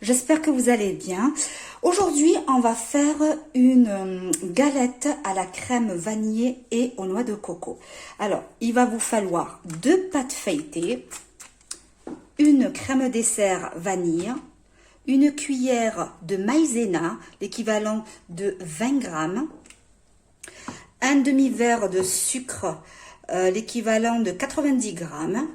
j'espère que vous allez bien. Aujourd'hui, on va faire une galette à la crème vanillée et aux noix de coco. Alors, il va vous falloir 2 pâtes feuilletées, une crème dessert vanille, une cuillère de maïzena, l'équivalent de 20 grammes, un demi-verre de sucre, l'équivalent de 90 grammes,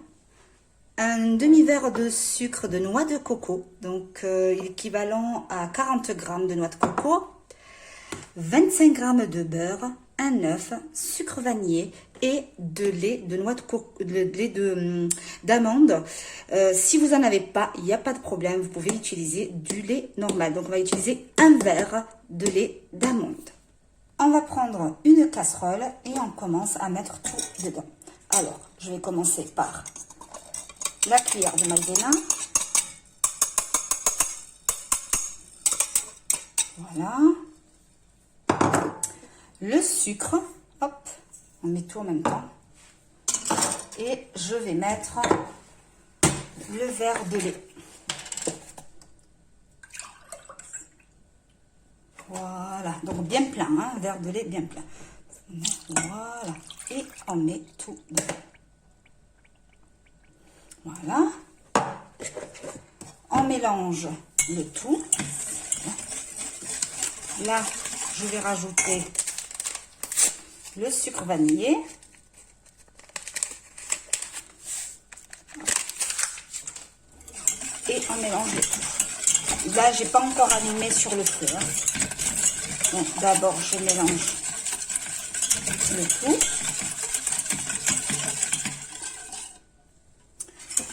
un demi-verre de sucre de noix de coco, donc équivalent à 40 grammes de noix de coco, 25 grammes de beurre, un œuf, sucre vanillé et de lait de noix de coco, d'amande. Si vous n'en avez pas, il n'y a pas de problème, vous pouvez utiliser du lait normal. Donc on va utiliser un verre de lait d'amande. On va prendre une casserole et on commence à mettre tout dedans. Alors, je vais commencer par la cuillère de maïzena. Voilà. Le sucre. Hop, on met tout en même temps. Et je vais mettre le verre de lait. Voilà, donc bien plein, hein, un verre de lait bien plein. Voilà, et on met tout dedans. Voilà. On mélange le tout. Là, je vais rajouter le sucre vanillé. Et on mélange le tout. Là, j'ai pas encore allumé sur le feu. Hein. Donc, d'abord, je mélange le tout.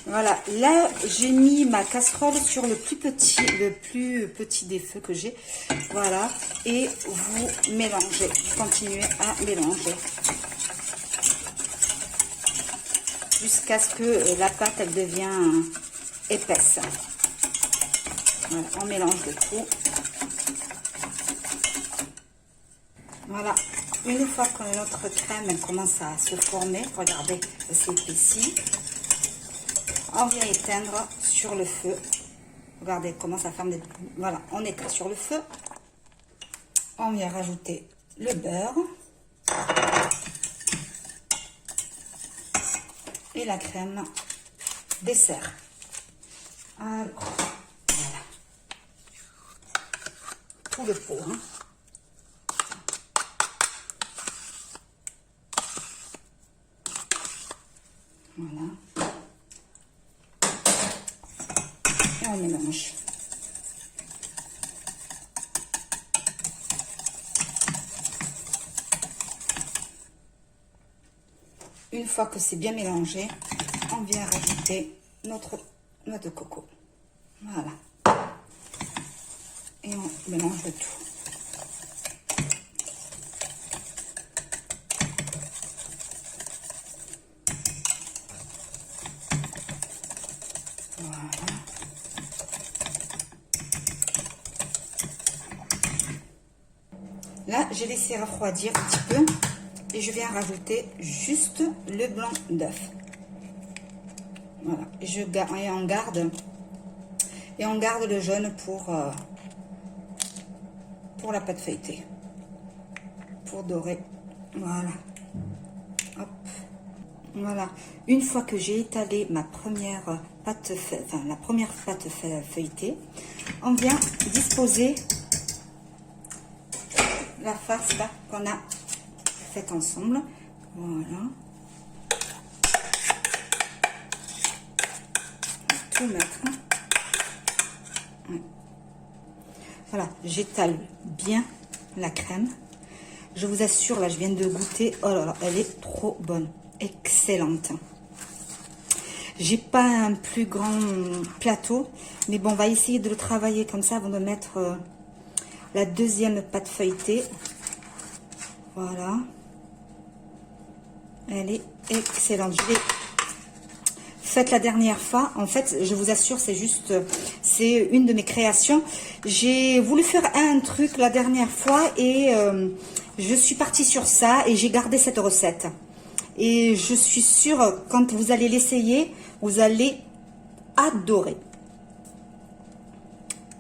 Voilà, là j'ai mis ma casserole sur le plus petit des feux que j'ai. Voilà, et vous mélangez, vous continuez à mélanger jusqu'à ce que la pâte elle devient épaisse. Voilà, on mélange le tout. Voilà, une fois que notre crème elle commence à se former, regardez, elle s'épaissit. On vient éteindre sur le feu. Regardez comment ça ferme des... Voilà, on éteint sur le feu. On vient rajouter le beurre. Et la crème dessert. Alors, voilà. Tout le pot, hein. Voilà. On mélange. Une fois que c'est bien mélangé, on vient rajouter notre noix de coco. Voilà. Et on mélange le tout. Voilà. Là, j'ai laissé refroidir un petit peu et je viens rajouter juste le blanc d'œuf. Voilà, et on garde le jaune pour la pâte feuilletée, pour dorer. Voilà. Hop. Voilà. Une fois que j'ai étalé ma première pâte, la première pâte feuilletée, on vient disposer la farce là qu'on a faite ensemble. Voilà. Tout mettre. Voilà, j'étale bien la crème. Je vous assure, là, je viens de goûter. Oh là là, elle est trop bonne, excellente. J'ai pas un plus grand plateau, mais bon, on va essayer de le travailler comme ça avant de mettre la deuxième pâte feuilletée. Voilà. Elle est excellente. Je l'ai faite la dernière fois. En fait, je vous assure, c'est une de mes créations. J'ai voulu faire un truc la dernière fois et je suis partie sur ça et j'ai gardé cette recette. Et je suis sûre, quand vous allez l'essayer, vous allez adorer.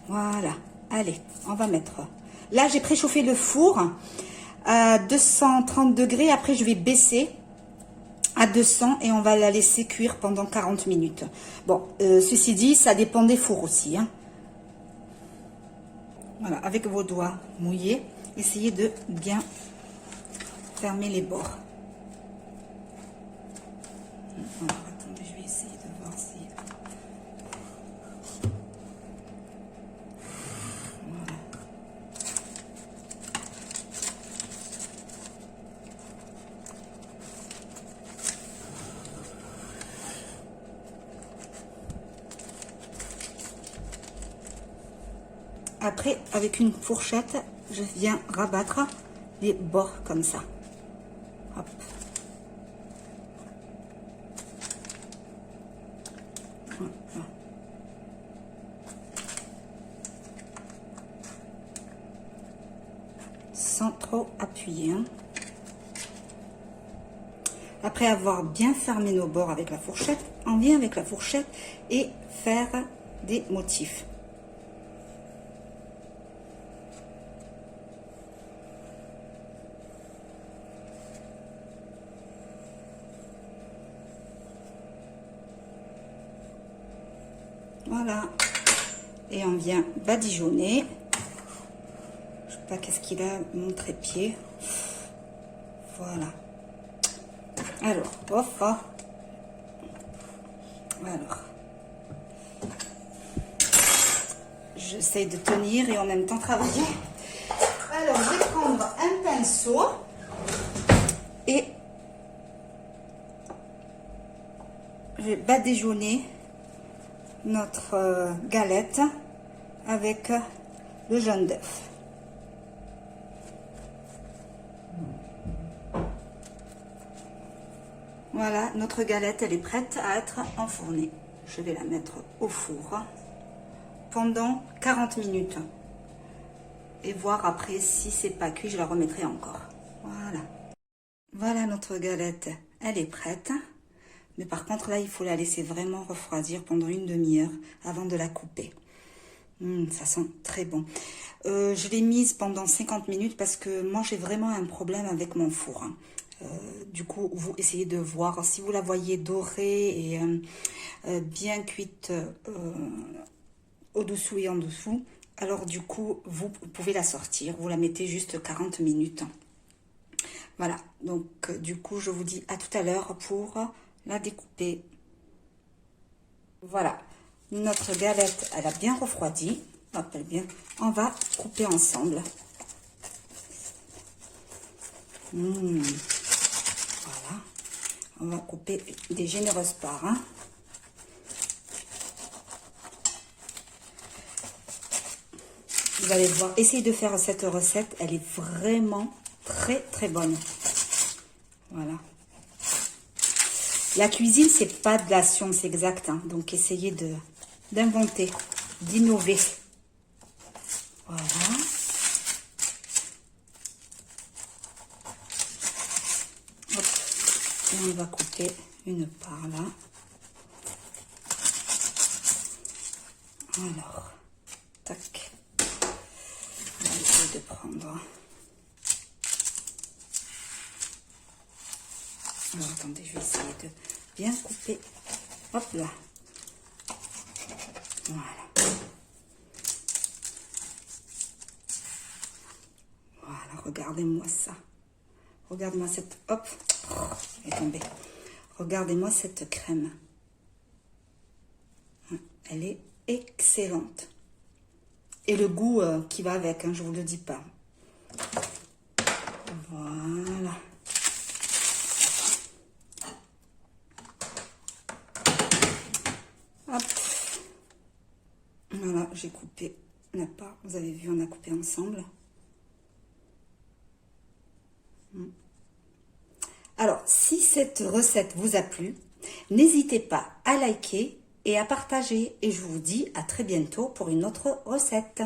Voilà. Allez, on va mettre... Là, j'ai préchauffé le four à 230 degrés. Après, je vais baisser à 200 et on va la laisser cuire pendant 40 minutes. Bon, ceci dit, ça dépend des fours aussi. Hein. Voilà, avec vos doigts mouillés, essayez de bien fermer les bords. Alors, attendez, je vais essayer de voir si... Voilà. Après, avec une fourchette, je viens rabattre les bords comme ça. Hop. Voilà. Sans trop appuyer. Hein. Après avoir bien fermé nos bords avec la fourchette, on vient avec la fourchette et faire des motifs. Voilà. Et on vient badigeonner. Je sais pas qu'est-ce qu'il a, mon trépied. Voilà. Alors, hop, hop. Alors. J'essaie de tenir et en même temps travailler. Alors, je vais prendre un pinceau et je vais badigeonner notre galette avec le jaune d'œuf. Voilà, notre galette, elle est prête à être enfournée. Je vais la mettre au four pendant 40 minutes. Et voir après si c'est pas cuit, je la remettrai encore. Voilà. Voilà notre galette, elle est prête. Mais par contre, là, il faut la laisser vraiment refroidir pendant une demi-heure avant de la couper. Ça sent très bon. Je l'ai mise pendant 50 minutes parce que moi, j'ai vraiment un problème avec mon four. Hein. Du coup, vous essayez de voir. Si vous la voyez dorée et bien cuite au-dessous et en dessous, alors du coup, vous pouvez la sortir. Vous la mettez juste 40 minutes. Voilà. Donc, du coup, je vous dis à tout à l'heure pour... la découper. Voilà, notre galette, elle a bien refroidi. Hop, elle bien. On va couper ensemble. Voilà, on va couper des généreuses parts. Hein. Vous allez voir, essayez de faire cette recette. Elle est vraiment très très bonne. Voilà. La cuisine, c'est pas de la science exacte, hein, donc essayez d'inventer, d'innover. Voilà. Hop. Et on va couper une part là. Alors, tac. On va essayer de prendre... Alors, attendez, je vais essayer de bien couper. Hop là. Voilà. Voilà, regardez-moi ça. Regardez-moi cette... Hop, elle est tombée. Regardez-moi cette crème. Elle est excellente. Et le goût qui va avec, hein, je vous le dis pas. Voilà. Hop. Voilà, j'ai coupé la part. Vous avez vu, on a coupé ensemble. Alors, si cette recette vous a plu, n'hésitez pas à liker et à partager. Et je vous dis à très bientôt pour une autre recette.